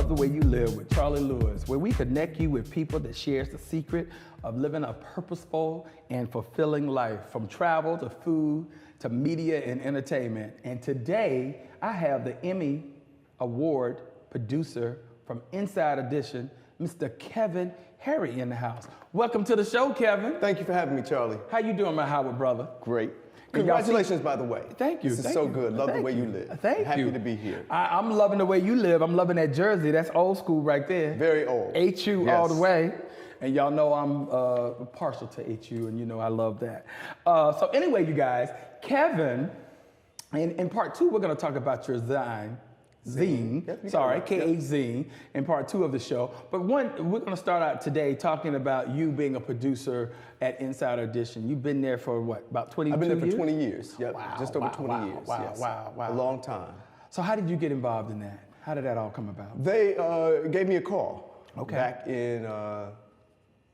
Love the Way You Live with Charlie Lewis, where we connect you with people that shares the secret of living a purposeful and fulfilling life, from travel to food to media and entertainment. And today, I have the Emmy Award producer from Inside Edition, Mr. Kevin Harry, in the house. Welcome to the show, Kevin. Thank you for having me, Charlie. How you doing, my Howard brother? Great. Congratulations, by the way. Thank you. This is so good. Love the way you live. Thank you. Happy to be here. I'm loving the way you live. I'm loving that jersey. That's old school right there. Very old. HU Yes. all the way. And y'all know I'm partial to HU, and you know I love that. So anyway, you guys, Kevin, in part two, we're going to talk about your zine. K-A-Zine, in part two of the show. But one, we're going to start out today talking about you being a producer at Inside Edition. You've been there for what, about 22 years? I've been there for 20 years. Yep. Wow, Just over 20 years. Yes. Wow. A long time. So how did you get involved in that? How did that all come about? They gave me a call Okay. back in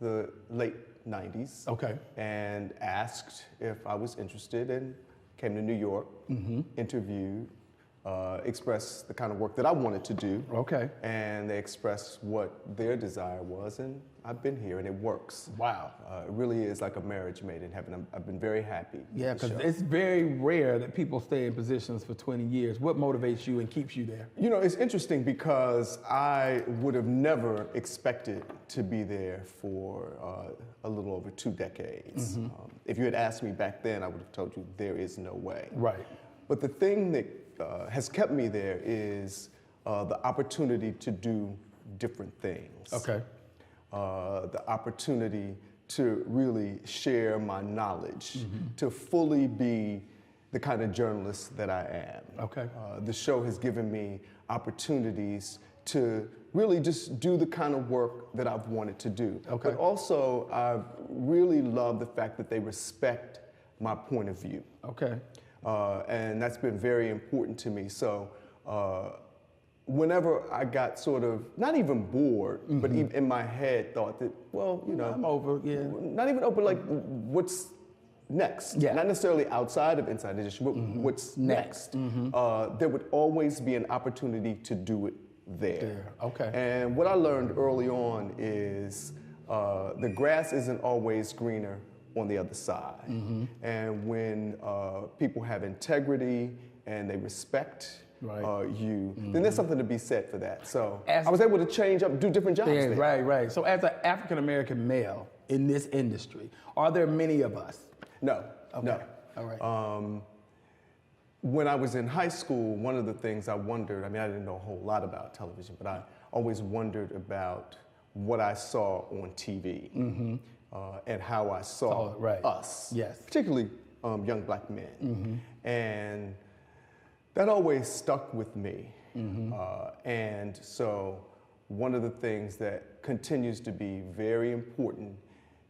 the late 90s. Okay. And asked if I was interested, and came to New York, interviewed, expressed the kind of work that I wanted to do. Okay. And they expressed what their desire was, and I've been here, and it works. Wow. It really is like a marriage made in heaven. I've been very happy. Yeah, with the because show. it's very rare that people stay in positions for 20 years. What motivates you and keeps you there? You know, it's interesting because I would have never expected to be there for a little over 2 decades. If you had asked me back then, I would have told you there is no way. Right. But the thing that has kept me there is the opportunity to do different things. Okay. The opportunity to really share my knowledge, to fully be the kind of journalist that I am. Okay. The show has given me opportunities to really just do the kind of work that I've wanted to do. Okay. But also, I really love the fact that they respect my point of view. Okay. And that's been very important to me. So whenever I got sort of, not even bored, but even in my head thought that, well, you know. I'm over, yeah. Not even open, like, what's next? Yeah. Not necessarily outside of Inside Edition, but what's next? There would always be an opportunity to do it there. Okay. And what I learned early on is the grass isn't always greener on the other side. And when people have integrity and they respect you, then there's something to be said for that. So I was able to change up, do different jobs there. Right. So as an African-American male in this industry, are there many of us? No, Okay. no. All right. When I was in high school, one of the things I wondered, I mean, I didn't know a whole lot about television, but I always wondered about what I saw on TV. And how I saw us, Yes. particularly young black men. And that always stuck with me. And so one of the things that continues to be very important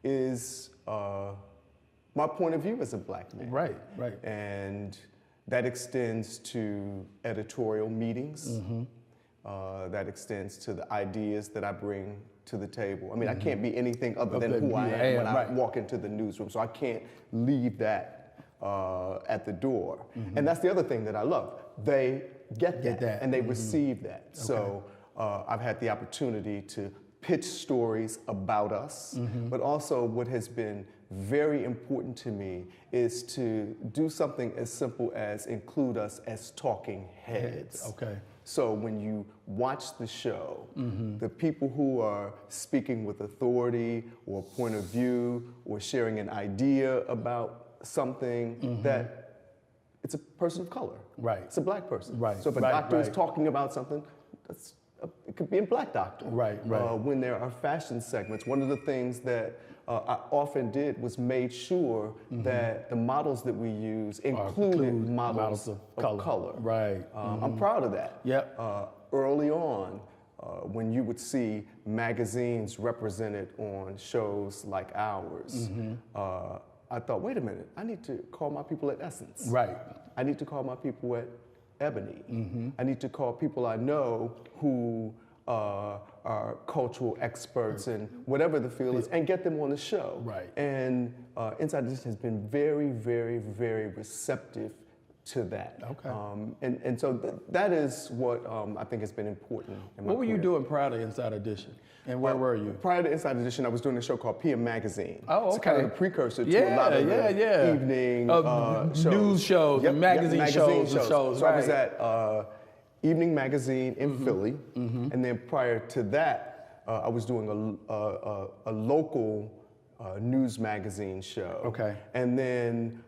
is my point of view as a black man. Right. And that extends to editorial meetings. That extends to the ideas that I bring to the table. I mean, I can't be anything other than who I am when I walk into the newsroom, so I can't leave that at the door. And that's the other thing that I love. They get that. And they receive that. So I've had the opportunity to pitch stories about us, but also what has been very important to me is to do something as simple as include us as talking heads. Okay. So when you watch the show, the people who are speaking with authority or point of view or sharing an idea about something, that it's a person of color. Right. It's a black person. Right. So if a doctor is talking about something, it could be a black doctor. Right. When there are fashion segments, one of the things that I often did was made sure that the models that we use included models of color. Right. I'm proud of that. Yep. Early on, when you would see magazines represented on shows like ours, I thought, wait a minute, I need to call my people at Essence. Right. I need to call my people at Ebony. I need to call people I know who are cultural experts in whatever the field is, and get them on the show. Right. And Inside Edition has been very, very, very receptive to that. Okay. And so that is what I think has been important in my What were you career. doing prior to Inside Edition? And where were you? Prior to Inside Edition, I was doing a show called PM Magazine. Oh, okay. It's kind of the precursor to a lot of the evening shows. News shows, Yep, magazine shows. So right. I was at Evening Magazine in Philly, and then prior to that, I was doing a local news magazine show. Okay. And then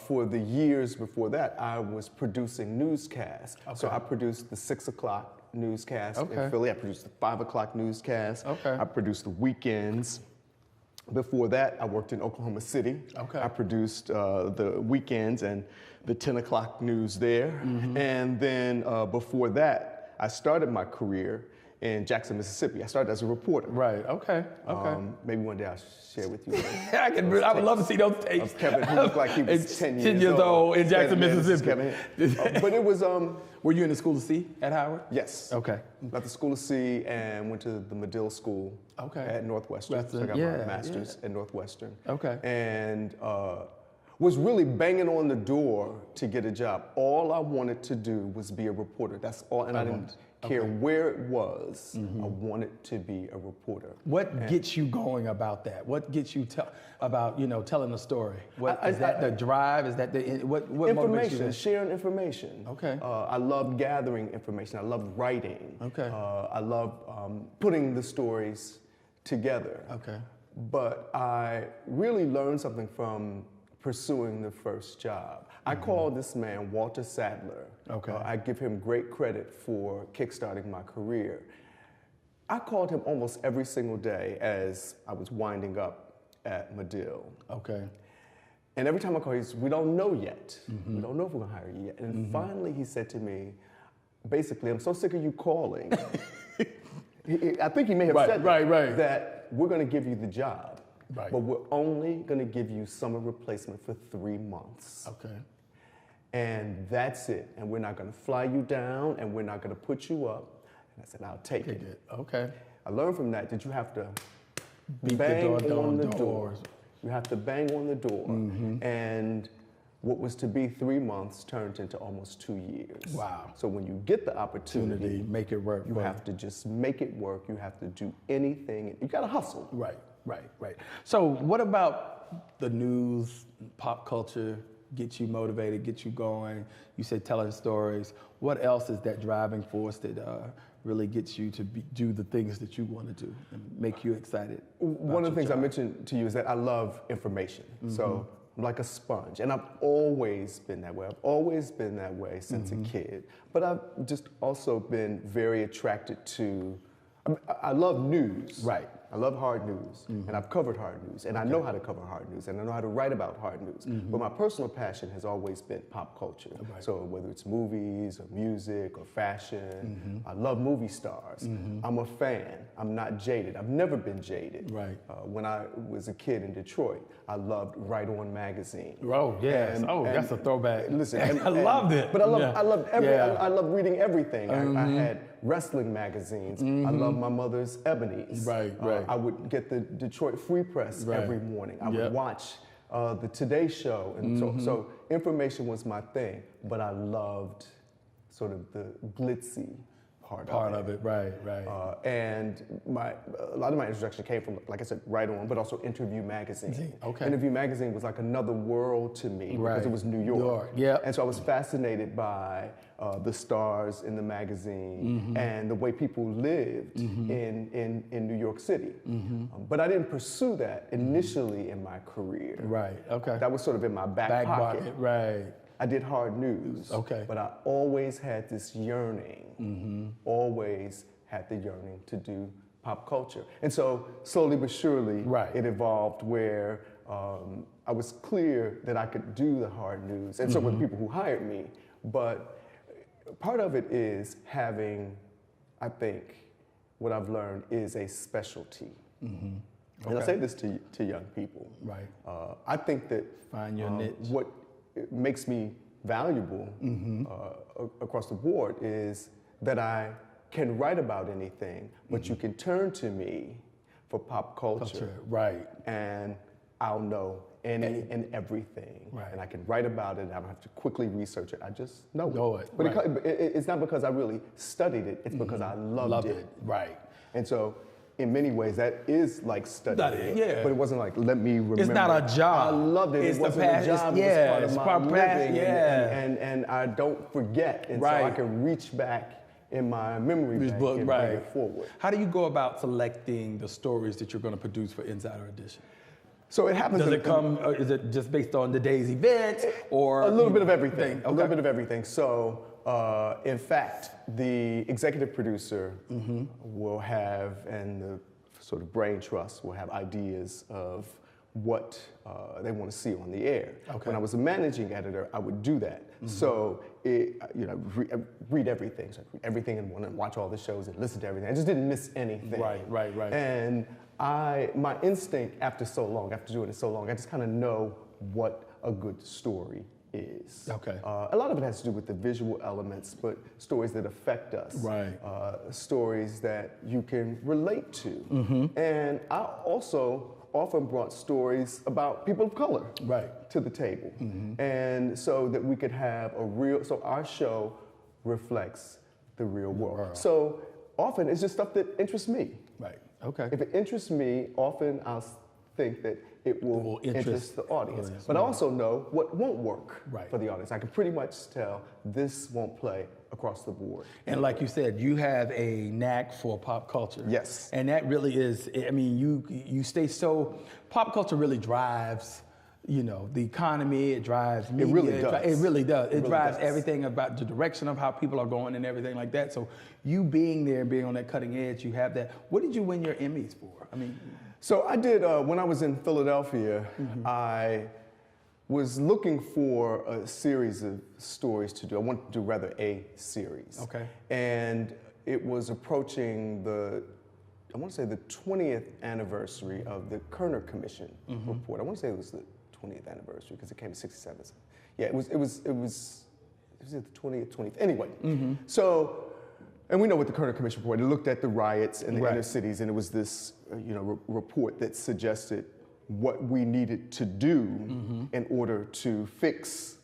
for the years before that, I was producing newscasts. Okay. So I produced the 6 o'clock newscast Okay. in Philly. I produced the 5 o'clock newscast. Okay. I produced the weekends. Before that, I worked in Oklahoma City. Okay. I produced the weekends and the 10 o'clock news there. And then before that, I started my career in Jackson, Mississippi. I started as a reporter. Right. Okay. Maybe one day I'll share with you. I would love to see those tapes. Of Kevin, who looked like he was 10 years old in Jackson, Kevin, Mississippi. But it was Were you in the School of C at Howard? yes. Okay. Left the School of C and went to the Medill School at Northwestern. So I got my master's at Northwestern. Okay. And was really banging on the door to get a job. All I wanted to do was be a reporter. That's all, and I didn't care where it was. I wanted to be a reporter. What gets you going about that? What gets you about telling a story? Is that the drive? Is that what motivates you? Information, sharing information. Okay. I love gathering information. I love writing. Okay. I love putting the stories together. Okay. But I really learned something from pursuing the first job. I call this man Walter Sadler. Okay. I give him great credit for kickstarting my career. I called him almost every single day as I was winding up at Medill. Okay. And every time I call, he says, we don't know yet. We don't know if we're gonna hire you yet. And finally he said to me, basically, I'm so sick of you calling. I think he may have said that we're gonna give you the job. Right. But we're only going to give you summer replacement for 3 months. Okay. And that's it. And we're not going to fly you down and we're not going to put you up. And I said, I'll take it. Okay. I learned from that you have to Beat bang the on the doors. door. You have to bang on the door. And what was to be 3 months turned into almost 2 years. Wow. So when you get the opportunity, make it work. you have to just make it work. You have to do anything. You got to hustle. Right. So what about the news, pop culture gets you motivated, gets you going? You said telling stories. What else is that driving force that really gets you to do the things that you want to do and make you excited? One of the things I mentioned to you is that I love information. So I'm like a sponge, and I've always been that way. I've always been that way since a kid. But I've just also been very attracted to, I love news. Right. I love hard news, and I've covered hard news, and I know how to cover hard news, and I know how to write about hard news. But my personal passion has always been pop culture. Right. So whether it's movies or music or fashion, I love movie stars. I'm a fan. I'm not jaded. I've never been jaded. Right. When I was a kid in Detroit, I loved Right On magazine. Oh yes. That's a throwback. Listen, I loved it. But I loved I loved reading everything. I had wrestling magazines. I loved my mother's Ebony's. Right. I would get the Detroit Free Press every morning. I would watch the Today Show, and so information was my thing. But I loved sort of the glitzy part of it. Right. And a lot of my introduction came from, like I said, Right On, but also Interview Magazine. Okay. Interview Magazine was like another world to me because it was New York. Yeah. And so I was fascinated by the stars in the magazine and the way people lived in New York City. But I didn't pursue that initially in my career. Right. Okay. That was sort of in my back pocket. Right. I did hard news. Okay. But I always had this yearning, always had the yearning to do pop culture. And so slowly but surely, it evolved where I was clear that I could do the hard news. And so were the people who hired me. But part of it is having, I think, what I've learned is a specialty. And I say this to young people. Right. I think that Find your niche. What makes me valuable across the board is that I can write about anything, but you can turn to me for pop culture. Right. And I'll know any and everything. Right. And I can write about it. I don't have to quickly research it. I just know it. But it's not because I really studied it. It's because I loved it. Right. And so, in many ways, that is like studying it. Yeah. But it wasn't like, let me remember. It's not a job. I loved it. It's it wasn't a job. It was part of my living. And I don't forget. And so I can reach back in my memory bank and bring it forward. How do you go about selecting the stories that you're going to produce for Insider Edition? So it happens. Does it come? Is it just based on the day's event, or a little bit of everything? Okay. A little bit of everything. So, in fact, the executive producer will have, and the sort of brain trust will have ideas of what they want to see on the air. Okay. When I was a managing editor, I would do that. So, I read everything. So I read everything and want to watch all the shows and listen to everything. I just didn't miss anything. Right. And my instinct after doing it so long, I just kind of know what a good story is. Okay. A lot of it has to do with the visual elements, but stories that affect us. Right. Stories that you can relate to. And I also often brought stories about people of color to the table. And so that we could have so our show reflects the real world. So often it's just stuff that interests me. Right. Okay. If it interests me, often I'll think that it will interest the audience. But I also know what won't work for the audience. I can pretty much tell this won't play across the board. And like you said, you have a knack for pop culture. Yes. And that really is, I mean, you stay so, pop culture really drives, the economy, it drives media. It really does. It really does. It drives does. everything about the direction of how people are going and everything like that. So you being there, being on that cutting edge, you have that. What did you win your Emmys for? I mean. So I did, when I was in Philadelphia, I was looking for a series of stories to do. I wanted to do rather a series. Okay. And it was approaching I want to say the 20th anniversary of the Kerner Commission report. I want to say it was the 20th anniversary because it came in '67. Yeah, it was the 20th, 20th. Anyway, so, and we know what the Kerner Commission report, it looked at the riots in the inner cities, and it was this report that suggested what we needed to do in order to fix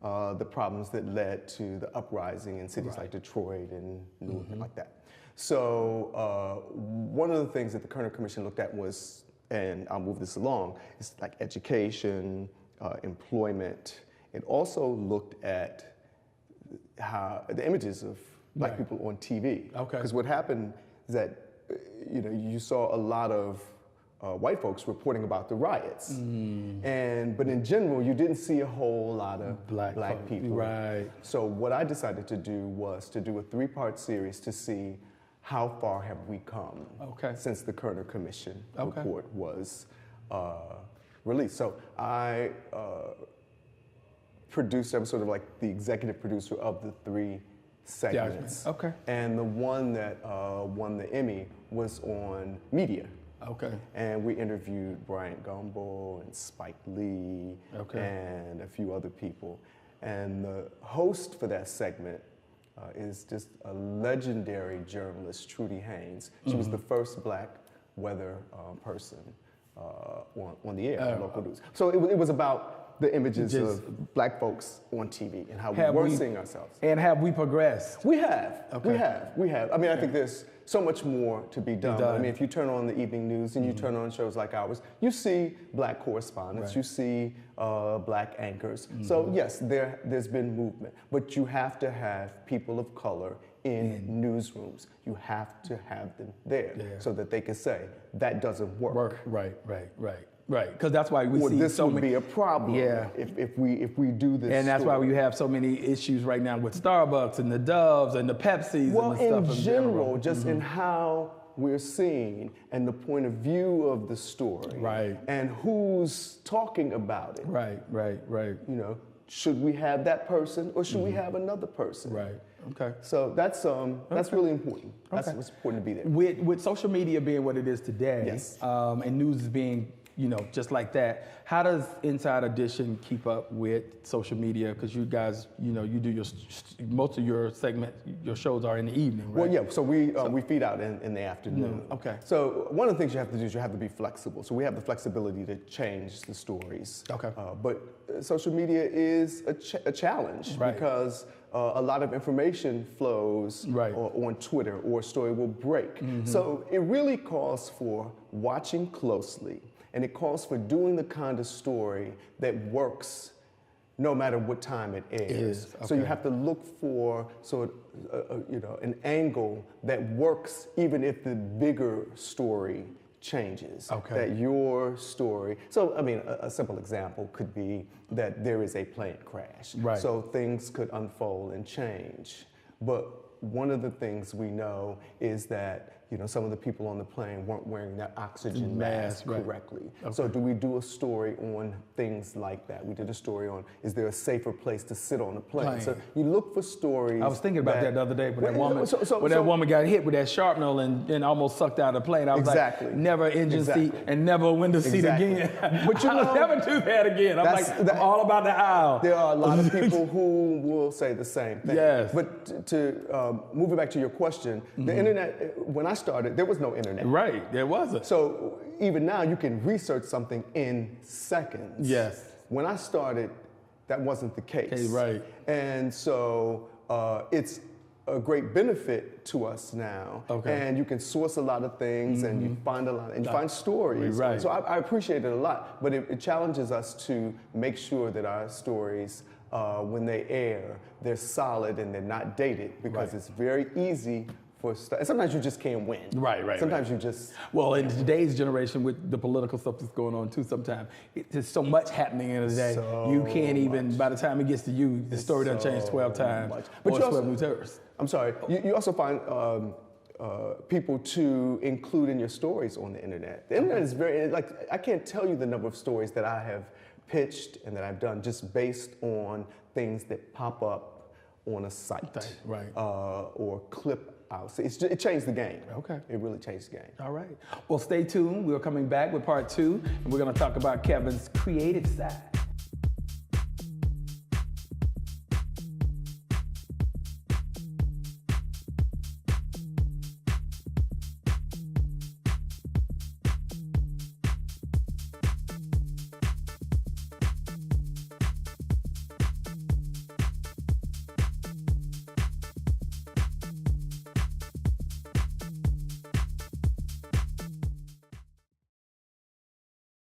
the problems that led to the uprising in cities like Detroit and Newark and like that. So one of the things that the Kerner Commission looked at was, and I'll move this along, is like education, employment. It also looked at how the images of Black people on TV. Okay. Because what happened is that you saw a lot of white folks reporting about the riots, but in general you didn't see a whole lot of black people. Right. So what I decided to do was to do a 3-part series to see how far have we come since the Kerner Commission report was released. So I produced, I was sort of like the executive producer of the 3 segments. Okay. And the one that won the Emmy was on media. Okay. And we interviewed Bryant Gumbel and Spike Lee and a few other people. And the host for that segment is just a legendary journalist, Trudy Haynes. She was the first Black weather person on the air on local news. So it was about the images of Black folks on TV and how we're seeing ourselves. And have we progressed? We have. We have. I mean, I think there's so much more to be done. I mean, if you turn on the evening news and you turn on shows like ours, you see Black correspondents, you see Black anchors. So yes, there's been movement, but you have to have people of color in newsrooms. You have to have them there so that they can say, that doesn't work. Right, because that's why we see this so would many. Be a problem if we do this. And that's why we have so many issues right now with Starbucks and the Doves and the Pepsis. Well, and the stuff in general, just in how we're seen and the point of view of the story, and who's talking about it. Right. Should we have that person or should we have another person? Right. Okay. So that's really important. That's what's important to be there. With social media being what it is today, and news being just like that. How does Inside Edition keep up with social media? Because you guys, you do most of your your shows are in the evening, right? Well, yeah. So we feed out in the afternoon. Okay. So one of the things you have to do is you have to be flexible. So we have the flexibility to change the stories. Okay. But social media is a challenge, right, because a lot of information flows, right, on Twitter, or a story will break. Mm-hmm. So it really calls for watching closely, and it calls for doing the kind of story that works no matter what time it airs. Okay. So you have to look for an angle that works even if the bigger story changes. Okay. That your story, so I mean, a simple example could be that there is a plane crash. Right. So things could unfold and change. But one of the things we know is that some of the people on the plane weren't wearing their oxygen mask correctly. Right. Okay. So do we do a story on things like that? We did a story on, is there a safer place to sit on a plane? So you look for stories. I was thinking about that the other day when that woman got hit with that sharpnel and almost sucked out of the plane. I was like, never engine seat and never a window seat again. But I'll never do that again. I'm all about the aisle. There are a lot of people who will say the same thing. Yes. But to move it back to your question, the internet, when I started, there was no internet. Right, there wasn't. So even now, you can research something in seconds. Yes. When I started, that wasn't the case. Okay, right. And so it's a great benefit to us now. Okay. And you can source a lot of things, and you find a lot, and you find stories. Right. So I appreciate it a lot, but it challenges us to make sure that our stories, when they air, they're solid and they're not dated, because it's very easy and sometimes you just can't win. Right. Sometimes you just... Well, in today's generation, with the political stuff that's going on too, sometimes there's so much happening in a day. You can't even, by the time it gets to you, the story done changed 12 times. But or 12 new terrorists. I'm sorry. You also find people to include in your stories on the internet. The internet is very, I can't tell you the number of stories that I have pitched and that I've done just based on things that pop up on a site. Right. Or clip out. So it changed the game. Okay. It really changed the game. All right. Well, stay tuned. We're coming back with part 2, and we're going to talk about Kevin's creative side.